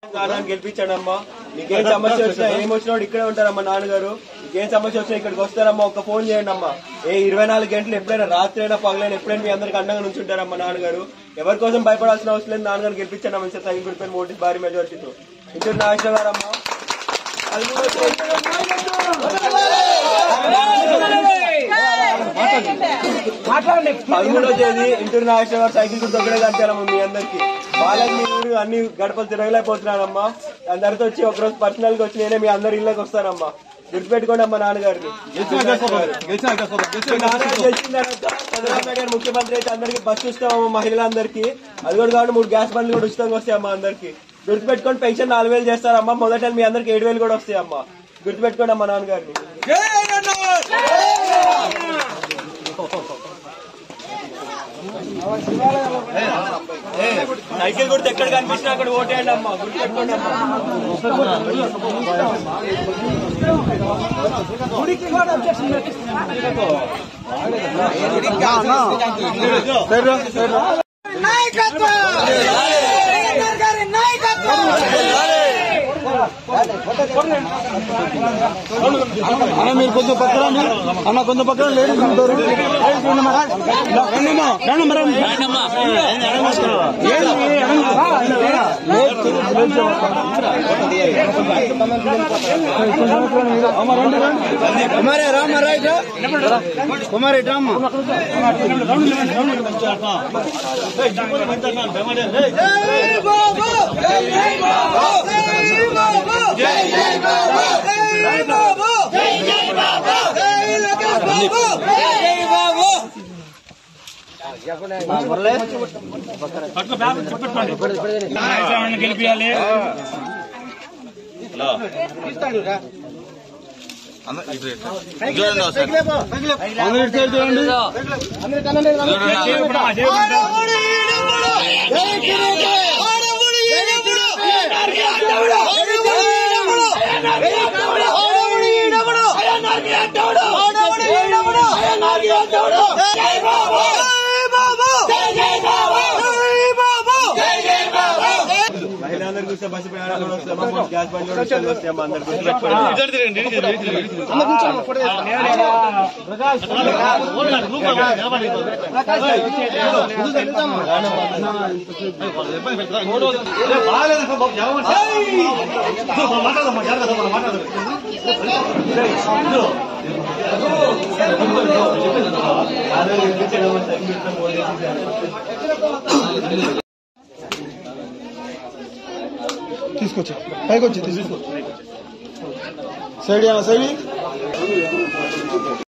గెలిపించాడమ్మా. నీకేం సమస్య వచ్చినా ఏమొచ్చినా ఇక్కడే ఉంటారమ్మా నాన్నగారు. నీకేం సమస్య వచ్చినా ఇక్కడికి వస్తారమ్మా. ఒక ఫోన్ చేయండి అమ్మా. 24 గంటలు ఎప్పుడైనా రాత్రి అయినా పగలైనా ఎప్పుడైనా మీ అందరికి అండగా నుంచి ఉంటారమ్మా నాన్నగారు. ఎవరి కోసం భయపడాల్సిన అవసరం లేదు. నాన్నగారు గెలిపించాడమ్మా సైకిల్ గుడిపైన ఓటు భారీ మెజారిటీతో. ఇంటూరు నాగేశ్వర గారమ్మా 13వ తేదీ ఇంటూరు నాగేశ్వర గారు సైకిల్ గుర్తు ఒక్కడే కట్టారమ్మా మీ అందరికి. వాళ్ళకి మీరు అన్ని గడపలు తిరగలేకపోతున్నారమ్మా. అందరితో వచ్చి ఒకరోజు పర్సనల్ గా వచ్చి నేనే మీ అందరి ఇళ్ళకి వస్తానమ్మా. గుర్తుపెట్టుకోండి అమ్మా నాన్నగారిని. చంద్రబాబు గారు ముఖ్యమంత్రి అయితే అందరికి బస్సు ఇస్తామమ్మా మహిళలందరికీ. అది కూడా కాబట్టి 3 గ్యాస్ బండ్లు కూడా ఉచితంగా వస్తాయమ్మా అందరికి. గుర్తుపెట్టుకోండి పెన్షన్ 4000 చేస్తారమ్మా. మొదట మీ అందరికి 7000 కూడా వస్తాయమ్మా. గుర్తుపెట్టుకోండి అమ్మా నాన్నగారిని. సైకిల్ గుర్తు ఎక్కడ కనిపించినా అక్కడ ఓటేయండి అమ్మా. గుర్తుపెట్టుకోండి అమ్మా. మీరు కొంచెం పక్కన అన్న కొంచెం పక్కన లేడీస్ ఉంటారు. కుమారే రామ రైట్ కుమారే రామ గెలిపియాలి. మహిళలందరూ చూస్తే బస్సు ప్రయాణాలు కూడా వస్తాయమ్మా. గ్యాస్ బండ్లు కూడా వస్తాయమ్మా. అందరు గుర్తుపెట్టుకోండి. తీసుకొచ్చి పైకి వచ్చి తీసుకో సైడ్ సైడ్